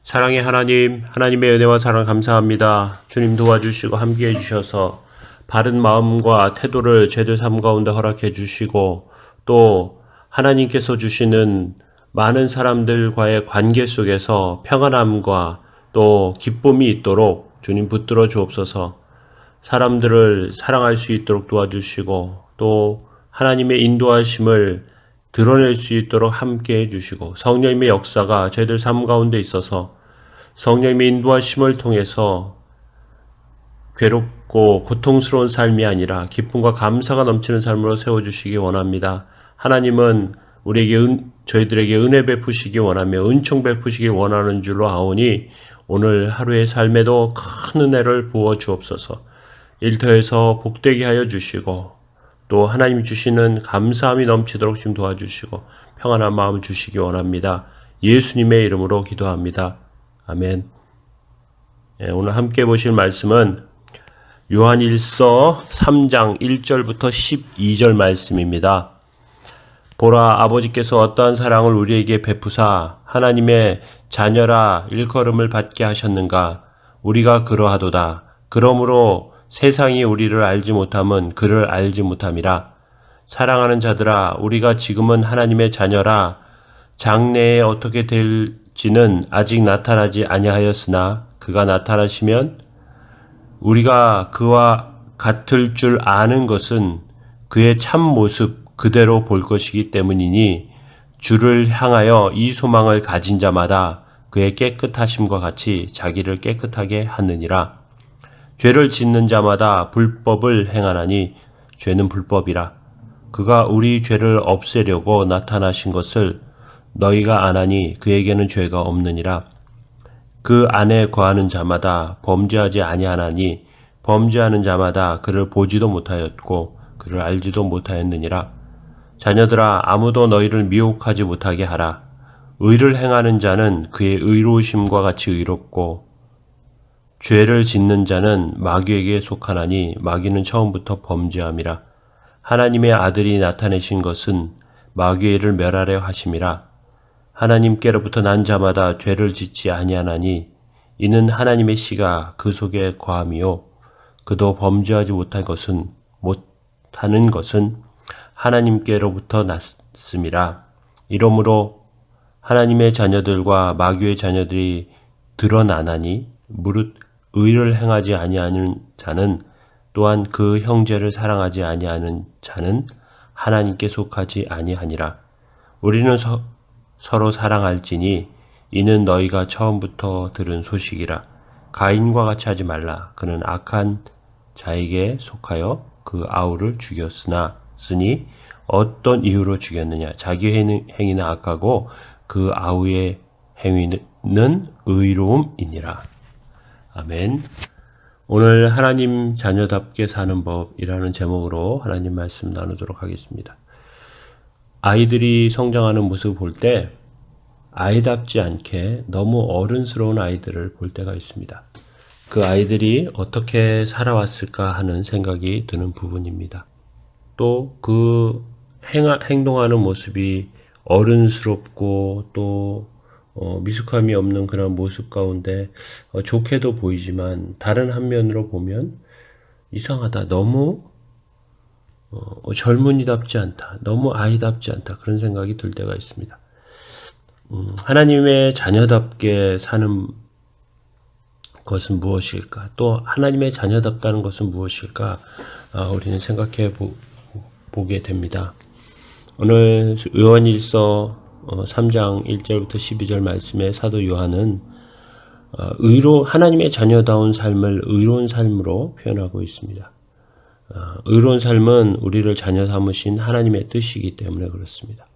사랑의 하나님, 하나님의 은혜와 사랑 감사합니다. 주님 도와주시고 함께해 주셔서 바른 마음과 태도를 죄들 삶 가운데 허락해 주시고 또 하나님께서 주시는 많은 사람들과의 관계 속에서 평안함과 또 기쁨이 있도록 주님 붙들어 주옵소서. 사람들을 사랑할 수 있도록 도와주시고 또 하나님의 인도하심을 드러낼 수 있도록 함께 해주시고 성령님의 역사가 저희들 삶 가운데 있어서 성령님의 인도하심을 통해서 괴롭고 고통스러운 삶이 아니라 기쁨과 감사가 넘치는 삶으로 세워주시기 원합니다. 하나님은 우리에게 저희들에게 은혜 베푸시기 원하며 은총 베푸시기 원하는 줄로 아오니 오늘 하루의 삶에도 큰 은혜를 부어 주옵소서. 일터에서 복되게 하여 주시고 또 하나님 주시는 감사함이 넘치도록 좀 도와주시고 평안한 마음을 주시기 원합니다. 예수님의 이름으로 기도합니다. 아멘. 오늘 함께 보실 말씀은 요한일서 3장 1절부터 12절 말씀입니다. 보라, 아버지께서 어떠한 사랑을 우리에게 베푸사 하나님의 자녀라 일컬음을 받게 하셨는가. 우리가 그러하도다. 그러므로 세상이 우리를 알지 못함은 그를 알지 못함이라. 사랑하는 자들아, 우리가 지금은 하나님의 자녀라. 장래에 어떻게 될지는 아직 나타나지 아니하였으나 그가 나타나시면 우리가 그와 같을 줄 아는 것은 그의 참 모습 그대로 볼 것이기 때문이니 주를 향하여 이 소망을 가진 자마다 그의 깨끗하심과 같이 자기를 깨끗하게 하느니라. 죄를 짓는 자마다 불법을 행하나니 죄는 불법이라. 그가 우리 죄를 없애려고 나타나신 것을 너희가 아나니 그에게는 죄가 없느니라. 그 안에 거하는 자마다 범죄하지 아니하나니 범죄하는 자마다 그를 보지도 못하였고 그를 알지도 못하였느니라. 자녀들아, 아무도 너희를 미혹하지 못하게 하라. 의를 행하는 자는 그의 의로우심과 같이 의롭고 죄를 짓는 자는 마귀에게 속하나니 마귀는 처음부터 범죄함이라. 하나님의 아들이 나타내신 것은 마귀를 멸하려 하심이라. 하나님께로부터 난 자마다 죄를 짓지 아니하나니 이는 하나님의 씨가 그 속에 거함이요 그도 범죄하지 못하는 것은 하나님께로부터 났음이라. 이러므로 하나님의 자녀들과 마귀의 자녀들이 드러나나니 무릇 의를 행하지 아니하는 자는 또한 그 형제를 사랑하지 아니하는 자는 하나님께 속하지 아니하니라. 우리는 서로 사랑할지니 이는 너희가 처음부터 들은 소식이라. 가인과 같이 하지 말라. 그는 악한 자에게 속하여 그 아우를 죽였으니 어떤 이유로 죽였느냐. 자기 행위는 악하고 그 아우의 행위는 의로움이니라. 아멘. 오늘 하나님 자녀답게 사는 법이라는 제목으로 하나님 말씀 나누도록 하겠습니다. 아이들이 성장하는 모습을 볼 때 아이답지 않게 너무 어른스러운 아이들을 볼 때가 있습니다. 그 아이들이 어떻게 살아왔을까 하는 생각이 드는 부분입니다. 또 그 행동하는 모습이 어른스럽고 또 미숙함이 없는 그런 모습 가운데 좋게도 보이지만 다른 한면으로 보면 이상하다. 너무 젊은이답지 않다. 너무 아이답지 않다. 그런 생각이 들 때가 있습니다. 하나님의 자녀답게 사는 것은 무엇일까? 또 하나님의 자녀답다는 것은 무엇일까? 우리는 생각해 보게 됩니다. 오늘 요한일서 3장 1절부터 12절 말씀에 사도 요한은 하나님의 자녀다운 삶을 의로운 삶으로 표현하고 있습니다. 의로운 삶은 우리를 자녀 삼으신 하나님의 뜻이기 때문에 그렇습니다.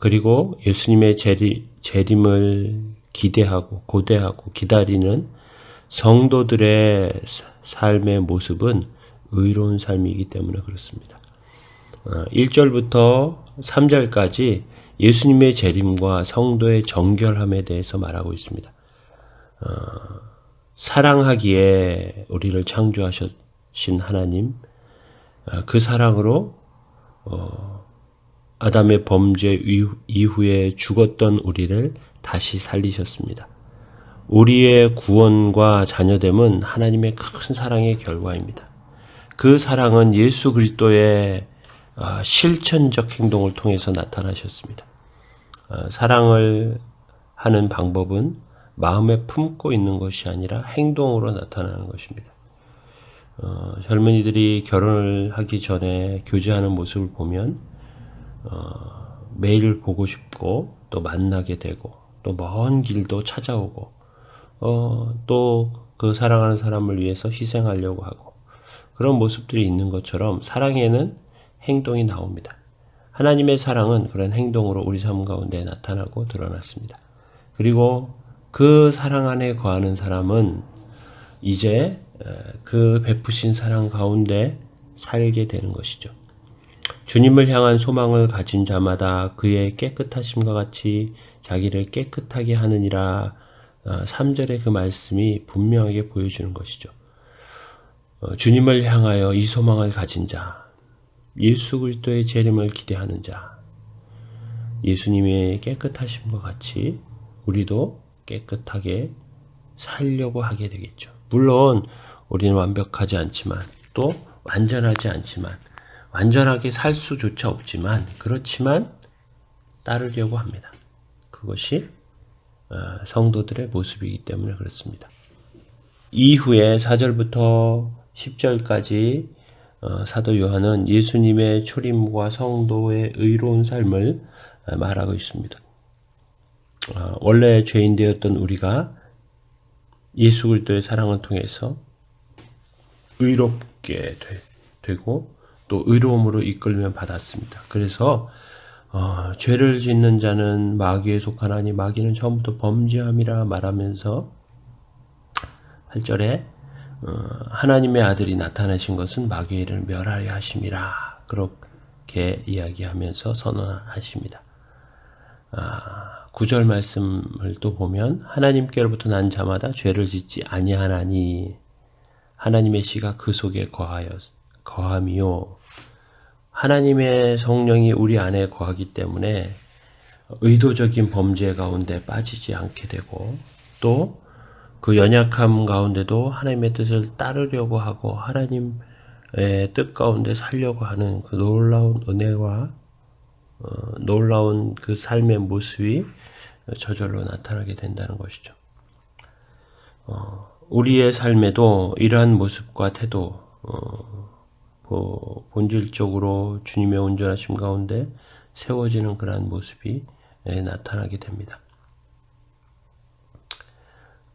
그리고 예수님의 재림을 기대하고 고대하고 기다리는 성도들의 삶의 모습은 의로운 삶이기 때문에 그렇습니다. 1절부터 3절까지 예수님의 재림과 성도의 정결함에 대해서 말하고 있습니다. 사랑하기에 우리를 창조하신 하나님, 그 사랑으로 아담의 범죄 이후에 죽었던 우리를 다시 살리셨습니다. 우리의 구원과 자녀됨은 하나님의 큰 사랑의 결과입니다. 그 사랑은 예수 그리스도의 실천적 행동을 통해서 나타나셨습니다. 사랑을 하는 방법은 마음에 품고 있는 것이 아니라 행동으로 나타나는 것입니다. 젊은이들이 결혼을 하기 전에 교제하는 모습을 보면 매일 보고 싶고 또 만나게 되고 또 먼 길도 찾아오고 또 그 사랑하는 사람을 위해서 희생하려고 하고 그런 모습들이 있는 것처럼 사랑에는 행동이 나옵니다. 하나님의 사랑은 그런 행동으로 우리 삶 가운데 나타나고 드러났습니다. 그리고 그 사랑 안에 거하는 사람은 이제 그 베푸신 사랑 가운데 살게 되는 것이죠. 주님을 향한 소망을 가진 자마다 그의 깨끗하심과 같이 자기를 깨끗하게 하느니라. 3절의 그 말씀이 분명하게 보여주는 것이죠. 주님을 향하여 이 소망을 가진 자, 예수 그리스도의 재림을 기대하는 자, 예수님의 깨끗하심과 같이 우리도 깨끗하게 살려고 하게 되겠죠. 물론 우리는 완벽하지 않지만 또 완전하지 않지만 완전하게 살 수조차 없지만 그렇지만 따르려고 합니다. 그것이 성도들의 모습이기 때문에 그렇습니다. 이후에 4절부터 10절까지 사도 요한은 예수님의 초림과 성도의 의로운 삶을 말하고 있습니다. 원래 죄인 되었던 우리가 예수 그리스도의 사랑을 통해서 의롭게 되고 또 의로움으로 이끌면 받았습니다. 그래서 죄를 짓는 자는 마귀에 속하나니 마귀는 처음부터 범죄함이라 말하면서 8절에 하나님의 아들이 나타나신 것은 마귀의 일을 멸하려 하심이라 그렇게 이야기하면서 선언하십니다. 9절 말씀을 또 보면 하나님께로부터 난 자마다 죄를 짓지 아니하나니 하나님의 씨가 그 속에 거함이요. 하나님의 성령이 우리 안에 거하기 때문에 의도적인 범죄 가운데 빠지지 않게 되고 또 그 연약함 가운데도 하나님의 뜻을 따르려고 하고 하나님의 뜻 가운데 살려고 하는 그 놀라운 은혜와 놀라운 그 삶의 모습이 저절로 나타나게 된다는 것이죠. 우리의 삶에도 이러한 모습과 태도 본질적으로 주님의 온전하심 가운데 세워지는 그러한 모습이 나타나게 됩니다.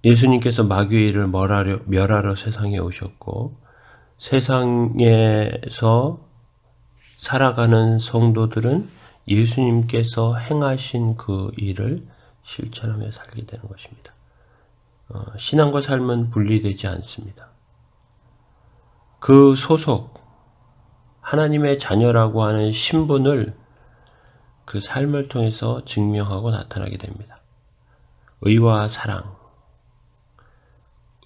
예수님께서 마귀의 일을 멸하러 세상에 오셨고 세상에서 살아가는 성도들은 예수님께서 행하신 그 일을 실천하며 살게 되는 것입니다. 신앙과 삶은 분리되지 않습니다. 그 소속, 하나님의 자녀라고 하는 신분을 그 삶을 통해서 증명하고 나타나게 됩니다. 의와 사랑,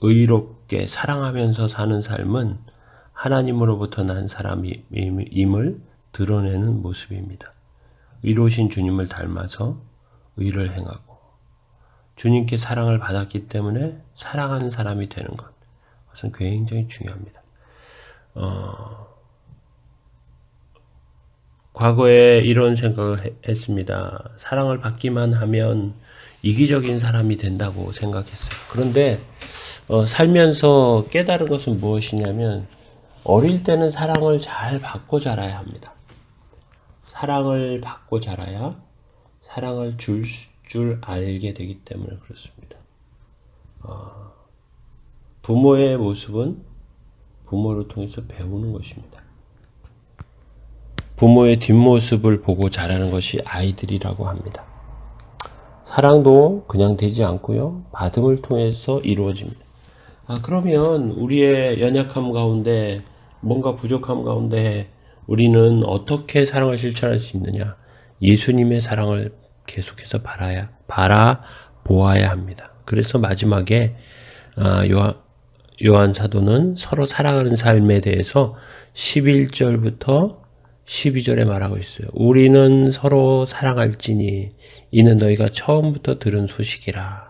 의롭게 사랑하면서 사는 삶은 하나님으로부터 난 사람임을 드러내는 모습입니다. 의로우신 주님을 닮아서 의를 행하고 주님께 사랑을 받았기 때문에 사랑하는 사람이 되는 것, 그것은 굉장히 중요합니다. 과거에 이런 생각을 했습니다. 사랑을 받기만 하면 이기적인 사람이 된다고 생각했어요. 그런데 살면서 깨달은 것은 무엇이냐면 어릴 때는 사랑을 잘 받고 자라야 합니다. 사랑을 받고 자라야 사랑을 줄 알게 되기 때문에 그렇습니다. 부모의 모습은 부모를 통해서 배우는 것입니다. 부모의 뒷모습을 보고 자라는 것이 아이들이라고 합니다. 사랑도 그냥 되지 않고요. 받음을 통해서 이루어집니다. 그러면 우리의 연약함 가운데 뭔가 부족함 가운데 우리는 어떻게 사랑을 실천할 수 있느냐? 예수님의 사랑을 계속해서 바라보아야 합니다. 그래서 마지막에 요한 사도는 서로 사랑하는 삶에 대해서 11절부터 12절에 말하고 있어요. 우리는 서로 사랑할지니 이는 너희가 처음부터 들은 소식이라.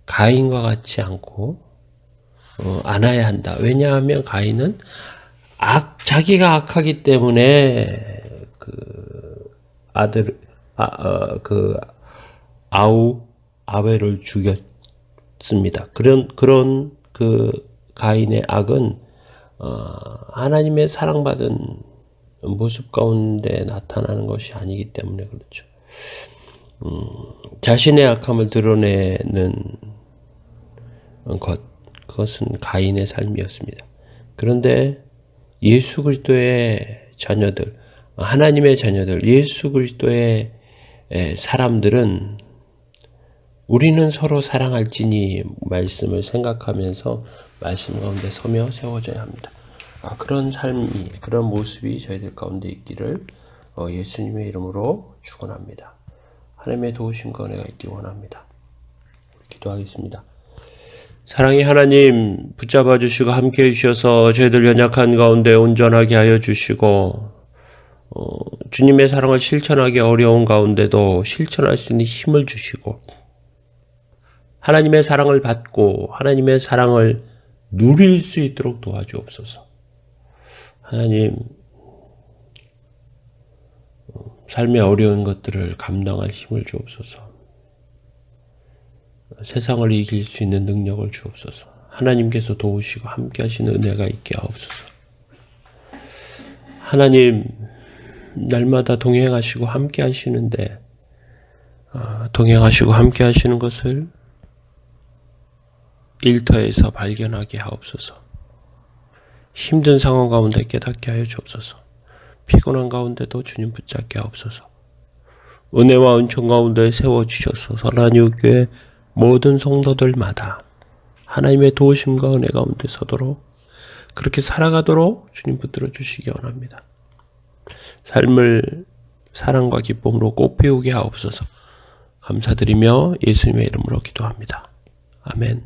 가인과 같지 않고 안아야 한다. 왜냐하면 가인은 자기가 악하기 때문에 아벨을 죽였습니다. 그런 가인의 악은 하나님의 사랑받은 모습 가운데 나타나는 것이 아니기 때문에 그렇죠. 자신의 악함을 드러내는 그것은 가인의 삶이었습니다. 그런데 예수 그리스도의 자녀들, 하나님의 자녀들, 예수 그리스도의 사람들은 우리는 서로 사랑할지니 말씀을 생각하면서 말씀 가운데 서며 세워져야 합니다. 그런 삶이, 그런 모습이 저희들 가운데 있기를 예수님의 이름으로 축원합니다. 하나님의 도우심과 은혜가 있기 원합니다. 기도하겠습니다. 사랑의 하나님, 붙잡아 주시고 함께해 주셔서 저희들 연약한 가운데 온전하게 하여 주시고 주님의 사랑을 실천하기 어려운 가운데도 실천할 수 있는 힘을 주시고 하나님의 사랑을 받고 하나님의 사랑을 누릴 수 있도록 도와주옵소서. 하나님, 삶의 어려운 것들을 감당할 힘을 주옵소서. 세상을 이길 수 있는 능력을 주옵소서. 하나님께서 도우시고 함께 하시는 은혜가 있게 하옵소서. 하나님, 날마다 동행하시고 함께 하시는데 동행하시고 함께 하시는 것을 일터에서 발견하게 하옵소서. 힘든 상황 가운데 깨닫게 하여 주옵소서. 피곤한 가운데도 주님 붙잡게 하옵소서. 은혜와 은총 가운데 세워주셔서 하나님 교회 모든 성도들마다 하나님의 도우심과 은혜 가운데 서도록 그렇게 살아가도록 주님 붙들어 주시기 원합니다. 삶을 사랑과 기쁨으로 꽃피우게 하옵소서. 감사드리며 예수님의 이름으로 기도합니다. 아멘.